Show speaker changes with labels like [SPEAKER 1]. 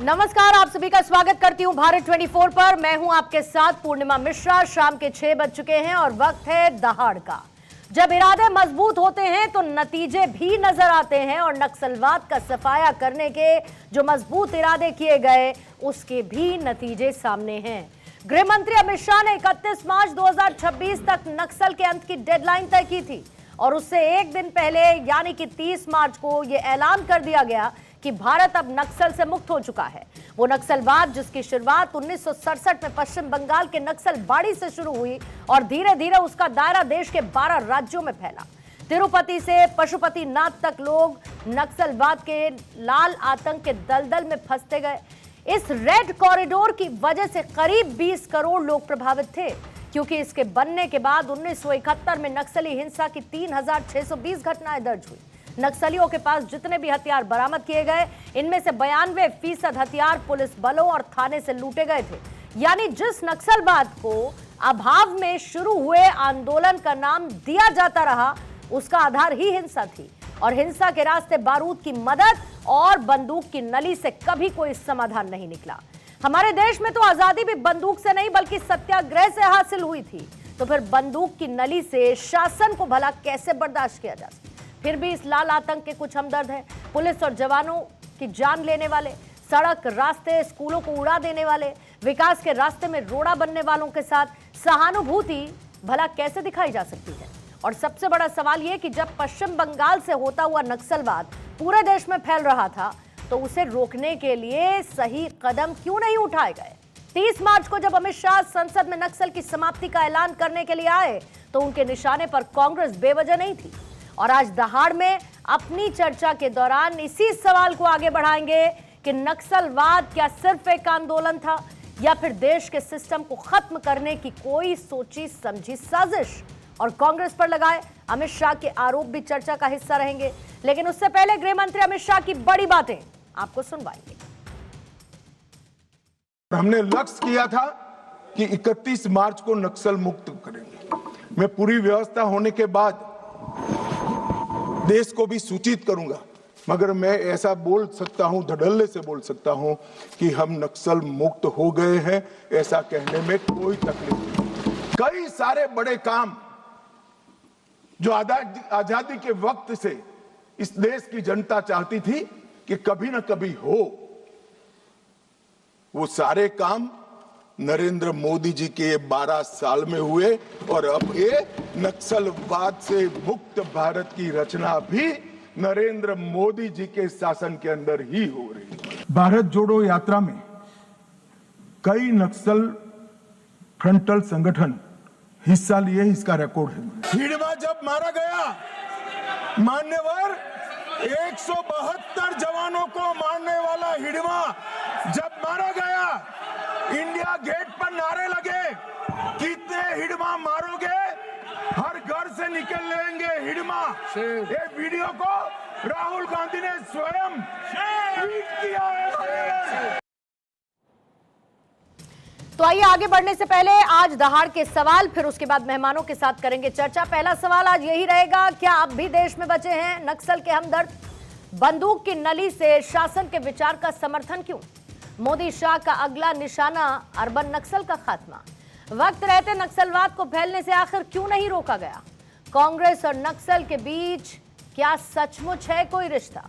[SPEAKER 1] नमस्कार, आप सभी का स्वागत करती हूं भारत 24 पर। मैं हूं आपके साथ पूर्णिमा मिश्रा। शाम के 6 बज चुके हैं और वक्त है दहाड़ का। जब इरादे मजबूत होते हैं तो नतीजे भी नजर आते हैं और नक्सलवाद का सफाया करने के जो मजबूत इरादे किए गए उसके भी नतीजे सामने हैं। गृह मंत्री अमित शाह ने 31 मार्च 2026 तक नक्सल के अंत की डेडलाइन तय की थी और उससे एक दिन पहले यानी कि 30 मार्च को यह ऐलान कर दिया गया कि भारत अब नक्सल से मुक्त हो चुका है। वो नक्सलवाद जिसकी शुरुआत 1967 में पश्चिम बंगाल के नक्सलबाड़ी से शुरू हुई और धीरे धीरे उसका दायरा देश के 12 राज्यों में फैला। तिरुपति से पशुपतिनाथ तक लोग नक्सलवाद के लाल आतंक के दलदल में फंसते गए। इस रेड कॉरिडोर की वजह से करीब 20 करोड़ लोग प्रभावित थे, क्योंकि इसके बनने के बाद 1971 में नक्सली हिंसा की 3620 घटनाएं दर्ज हुई। नक्सलियों के पास जितने भी हथियार बरामद किए गए, इनमें से 92% हथियार पुलिस बलों और थाने से लूटे गए थे। यानी जिस नक्सलवाद को अभाव में शुरू हुए आंदोलन का नाम दिया जाता रहा, उसका आधार ही हिंसा थी और हिंसा के रास्ते बारूद की मदद और बंदूक की नली से कभी कोई समाधान नहीं निकला। हमारे देश में तो आजादी भी बंदूक से नहीं बल्कि सत्याग्रह से हासिल हुई थी, तो फिर बंदूक की नली से शासन को भला कैसे बर्दाश्त किया जा सकता? फिर भी इस लाल आतंक के कुछ हमदर्द हैं। पुलिस और जवानों की जान लेने वाले, सड़क रास्ते स्कूलों को उड़ा देने वाले, विकास के रास्ते में रोड़ा बनने वालों के साथ सहानुभूति भला कैसे दिखाई जा सकती है? और सबसे बड़ा सवाल यह कि जब पश्चिम बंगाल से होता हुआ नक्सलवाद पूरे देश में फैल रहा था तो उसे रोकने के लिए सही कदम क्यों नहीं उठाए गए? 30 मार्च को जब अमित शाह संसद में नक्सल की समाप्ति का ऐलान करने के लिए आए तो उनके निशाने पर कांग्रेस बेवजह नहीं थी। और आज दहाड़ में अपनी चर्चा के दौरान इसी सवाल को आगे बढ़ाएंगे कि नक्सलवाद क्या सिर्फ एक आंदोलन था या फिर देश के सिस्टम को खत्म करने की कोई सोची समझी साजिश? और कांग्रेस पर लगाए अमित शाह के आरोप भी चर्चा का हिस्सा रहेंगे। लेकिन उससे पहले गृह मंत्री अमित शाह की बड़ी बातें आपको सुनवाएंगे।
[SPEAKER 2] हमने लक्ष्य किया था कि 31 मार्च को नक्सल मुक्त करेंगे। मैं पूरी व्यवस्था होने के बाद देश को भी सूचित करूंगा, मगर मैं ऐसा बोल सकता हूं, धड़ल्ले से बोल सकता हूं कि हम नक्सल मुक्त हो गए हैं, ऐसा कहने में कोई तकलीफ नहीं। कई सारे बड़े काम जो आजादी के वक्त से इस देश की जनता चाहती थी कि कभी ना कभी हो, वो सारे काम नरेंद्र मोदी जी के 12 साल में हुए और अब ये नक्सलवाद से मुक्त भारत की रचना भी नरेंद्र मोदी जी के शासन के अंदर ही हो रही है। भारत जोड़ो यात्रा में कई नक्सल फ्रंटल संगठन हिस्सा लिए, इसका रिकॉर्ड है। हिडमा जब मारा गया, मान्यवर 172 जवानों को मारने वाला हिडमा जब मारा गया, इंडिया गेट पर नारे लगे, कितने हिडमा मारोगे, हर घर से निकल लेंगे हिडमा। ये वीडियो को राहुल गांधी ने स्वयं ट्वीट किया है।
[SPEAKER 1] तो आइए आगे बढ़ने से पहले आज दहाड़ के सवाल, फिर उसके बाद मेहमानों के साथ करेंगे चर्चा। पहला सवाल आज यही रहेगा, क्या अब भी देश में बचे हैं नक्सल के हमदर्द? बंदूक की नली से शासन के विचार का समर्थन क्यों? मोदी शाह का अगला निशाना अर्बन नक्सल का खात्मा। वक्त रहते नक्सलवाद को फैलने से आखिर क्यों नहीं रोका गया? कांग्रेस और नक्सल के बीच क्या सचमुच है कोई रिश्ता?